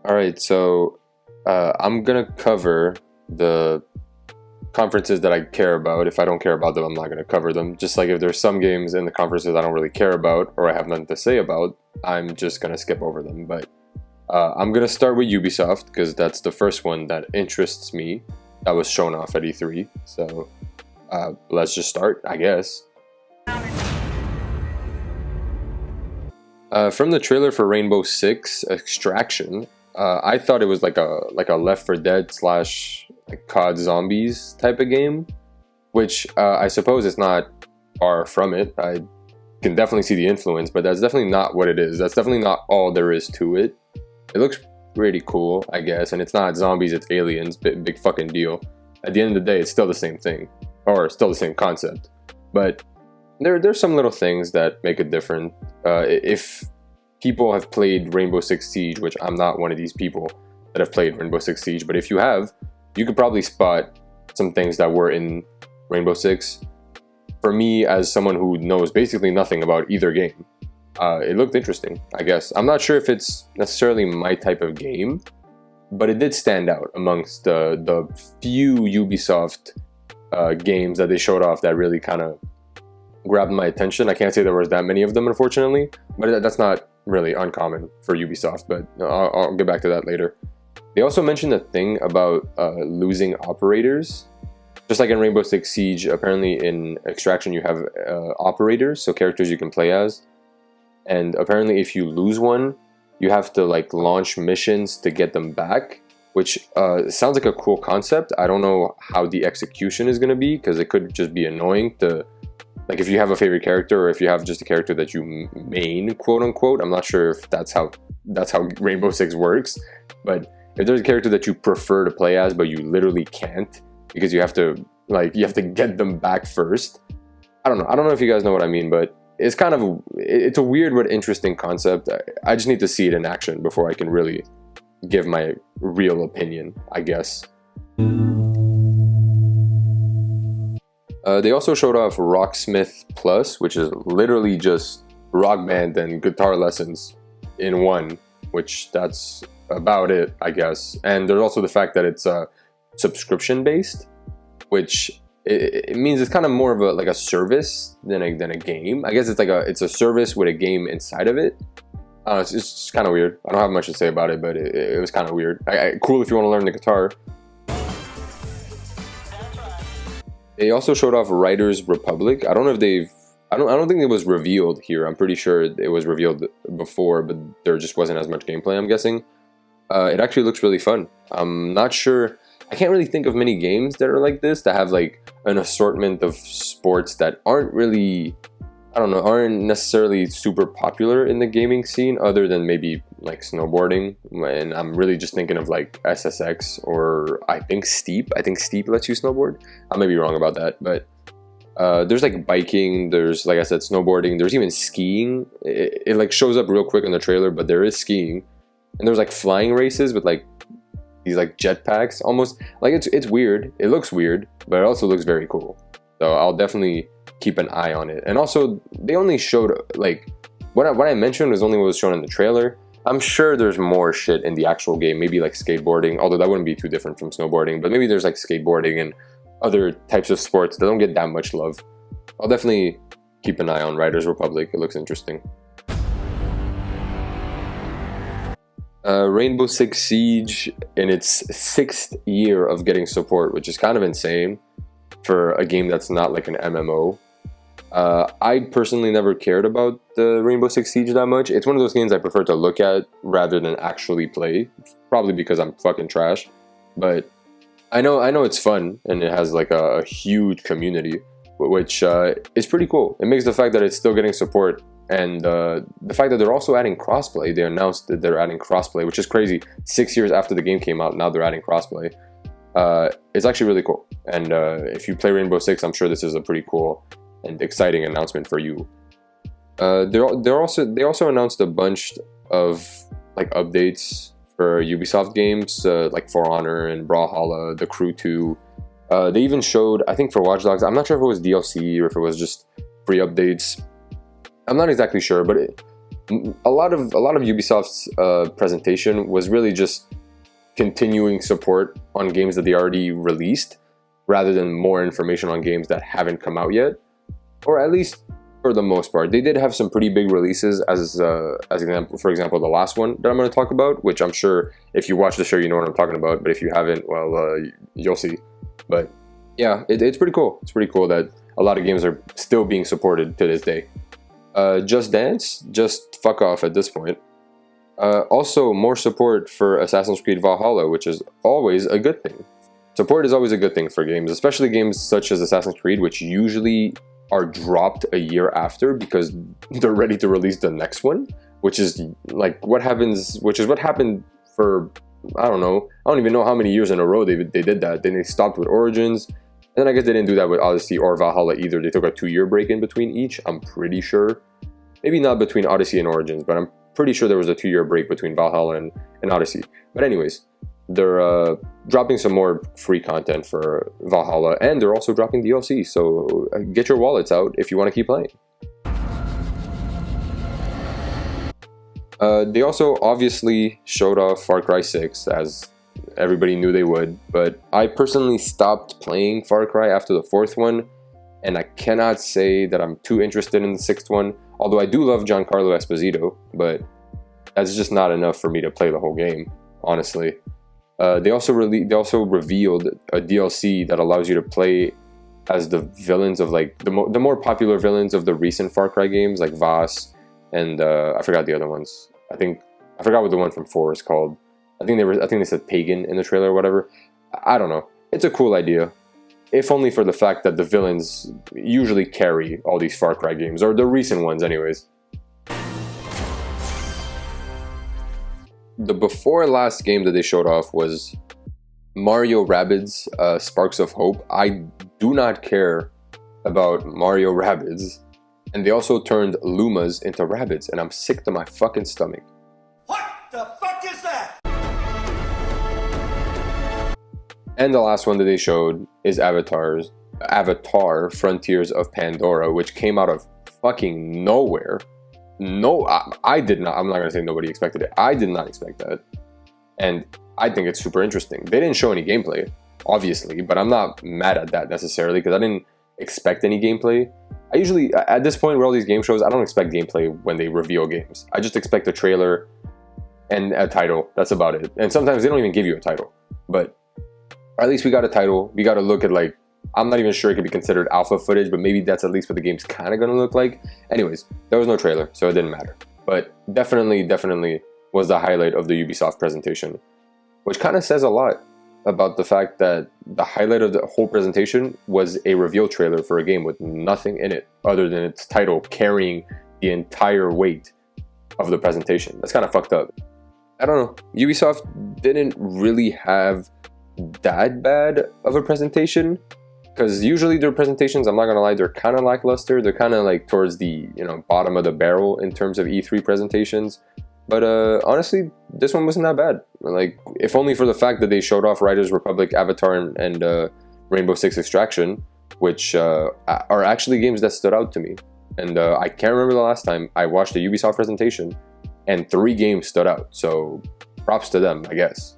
All right, so I'm gonna cover the conferences that I care about. If I don't care about them, I'm not gonna cover them. Just like if there's some games in the conferences I don't really care about or I have nothing to say about, I'm just gonna skip over them. But I'm gonna start with Ubisoft because that's the first one that interests me. That was shown off at E3. So let's just start, I guess. From the trailer for Rainbow Six Extraction, I thought it was like a Left 4 Dead slash like COD Zombies type of game, which I suppose is not far from it. I can definitely see the influence, but that's definitely not what it is. That's definitely not all there is to it. It looks pretty cool, I guess, and it's not zombies, it's aliens. Big fucking deal. At the end of the day, it's still the same thing, or still the same concept, but there's some little things that make it different. If people have played Rainbow Six Siege, which I'm not one of these people that have played Rainbow Six Siege, but if you have, you could probably spot some things that were in Rainbow Six. For me, as someone who knows basically nothing about either game, it looked interesting, I guess. I'm not sure if it's necessarily my type of game, but it did stand out amongst the few Ubisoft games that they showed off that really kind of grabbed my attention. I can't say there was that many of them, unfortunately, but that's not really uncommon for Ubisoft, but I'll get back to that later. They also mentioned a thing about losing operators. Just like in Rainbow Six Siege, apparently in Extraction you have operators, so characters you can play as. And apparently if you lose one, you have to like launch missions to get them back, which sounds like a cool concept. I don't know how the execution is going to be, because it could just be annoying to, like, if you have a favorite character or if you have just a character that you main, quote unquote. I'm not sure if that's how Rainbow Six works, but if there's a character that you prefer to play as but you literally can't because you have to get them back first. I don't know if you guys know what I mean, but it's a weird but interesting concept. I just need to see it in action before I can really give my real opinion, I guess. They also showed off Rocksmith Plus, which is literally just Rock Band and guitar lessons in one, which that's about it, I guess. And there's also the fact that it's subscription based, which it means it's kind of more of a service than a game. I guess it's a service with a game inside of it. It's just kind of weird. I don't have much to say about it, but it was kind of weird. Cool if you want to learn the guitar. They also showed off Riders Republic. I don't know if I don't think it was revealed here. I'm pretty sure it was revealed before, but there just wasn't as much gameplay, I'm guessing. It actually looks really fun. I'm not sure. I can't really think of many games that are like this, that have like an assortment of sports that aren't necessarily super popular in the gaming scene, other than maybe like snowboarding. And I'm really just thinking of like SSX, or I think Steep. I think Steep lets you snowboard. I may be wrong about that, but there's like biking, there's, like I said, snowboarding, there's even skiing. It like shows up real quick in the trailer, but there is skiing. And there's like flying races with like these like jetpacks, almost like it's weird. It looks weird, but it also looks very cool. So I'll definitely keep an eye on it. And also, they only showed like what I mentioned was only what was shown in the trailer. I'm sure there's more shit in the actual game, maybe like skateboarding, although that wouldn't be too different from snowboarding, but maybe there's like skateboarding and other types of sports that don't get that much love. I'll definitely keep an eye on Riders Republic. It looks interesting. Rainbow Six Siege in its 6th year of getting support, which is kind of insane for a game that's not like an MMO. I personally never cared about the Rainbow Six Siege that much. It's one of those games I prefer to look at rather than actually play, probably because I'm fucking trash. But I know it's fun, and it has like a huge community, which is pretty cool. It makes the fact that it's still getting support, and the fact that they're also adding crossplay. They announced that they're adding crossplay, which is crazy. 6 years after the game came out, now they're adding crossplay. It's actually really cool. And if you play Rainbow Six, I'm sure this is a pretty cool and exciting announcement for you. They also announced a bunch of like updates for Ubisoft games, like For Honor and Brawlhalla, The Crew 2. They even showed, I think for Watch Dogs, I'm not sure if it was DLC or if it was just free updates. I'm not exactly sure, but A lot of Ubisoft's presentation was really just continuing support on games that they already released, rather than more information on games that haven't come out yet, or at least for the most part. They did have some pretty big releases, as example, for example, the last one that I'm going to talk about, which I'm sure if you watch the show, you know what I'm talking about, but if you haven't, well, you'll see. But yeah, it's pretty cool. It's pretty cool that a lot of games are still being supported to this day. Just Dance, just fuck off at this point. Also, more support for Assassin's Creed Valhalla, which is always a good thing. Support is always a good thing for games, especially games such as Assassin's Creed, which usually are dropped a year after because they're ready to release the next one, which is like what happened for, I don't even know how many years in a row they did that. Then they stopped with Origins, and then I guess they didn't do that with Odyssey or Valhalla either. They took a 2-year break in between each, I'm pretty sure. Maybe not between Odyssey and Origins, but I'm pretty sure there was a 2-year break between Valhalla and Odyssey. But anyways, they're dropping some more free content for Valhalla, and they're also dropping DLC, so get your wallets out if you want to keep playing. They also obviously showed off Far Cry 6, as everybody knew they would, but I personally stopped playing Far Cry after the 4th one, and I cannot say that I'm too interested in the 6th one, although I do love Giancarlo Esposito, but that's just not enough for me to play the whole game, honestly. They also revealed a DLC that allows you to play as the villains of like the more popular villains of the recent Far Cry games, like Vaas and I forgot the other ones. I forgot what the one from 4 is called. I think they said Pagan in the trailer or whatever. I don't know. It's a cool idea, if only for the fact that the villains usually carry all these Far Cry games, or the recent ones anyways. The before last game that they showed off was Mario Rabbids Sparks of Hope. I do not care about Mario Rabbids, and they also turned Lumas into Rabbids, and I'm sick to my fucking stomach. What the fuck is that? And the last one that they showed is Avatar Frontiers of Pandora, which came out of fucking nowhere. No, I did not. I'm not going to say nobody expected it. I did not expect that. And I think it's super interesting. They didn't show any gameplay, obviously, but I'm not mad at that necessarily because I didn't expect any gameplay. I usually, at this point where all these game shows, I don't expect gameplay when they reveal games. I just expect a trailer and a title. That's about it. And sometimes they don't even give you a title. But at least we got a title. We got to look at, like, I'm not even sure it could be considered alpha footage, but maybe that's at least what the game's kind of going to look like. Anyways, there was no trailer, so it didn't matter. But definitely was the highlight of the Ubisoft presentation, which kind of says a lot about the fact that the highlight of the whole presentation was a reveal trailer for a game with nothing in it other than its title carrying the entire weight of the presentation. That's kind of fucked up. I don't know. Ubisoft didn't really have that bad of a presentation, because usually their presentations, I'm not gonna lie, they're kind of lackluster. They're kind of like towards the bottom of the barrel in terms of E3 presentations. But honestly, this one wasn't that bad. Like, if only for the fact that they showed off Riders Republic, Avatar, and Rainbow Six Extraction, which are actually games that stood out to me. And I can't remember the last time I watched a Ubisoft presentation and 3 games stood out. So props to them, I guess.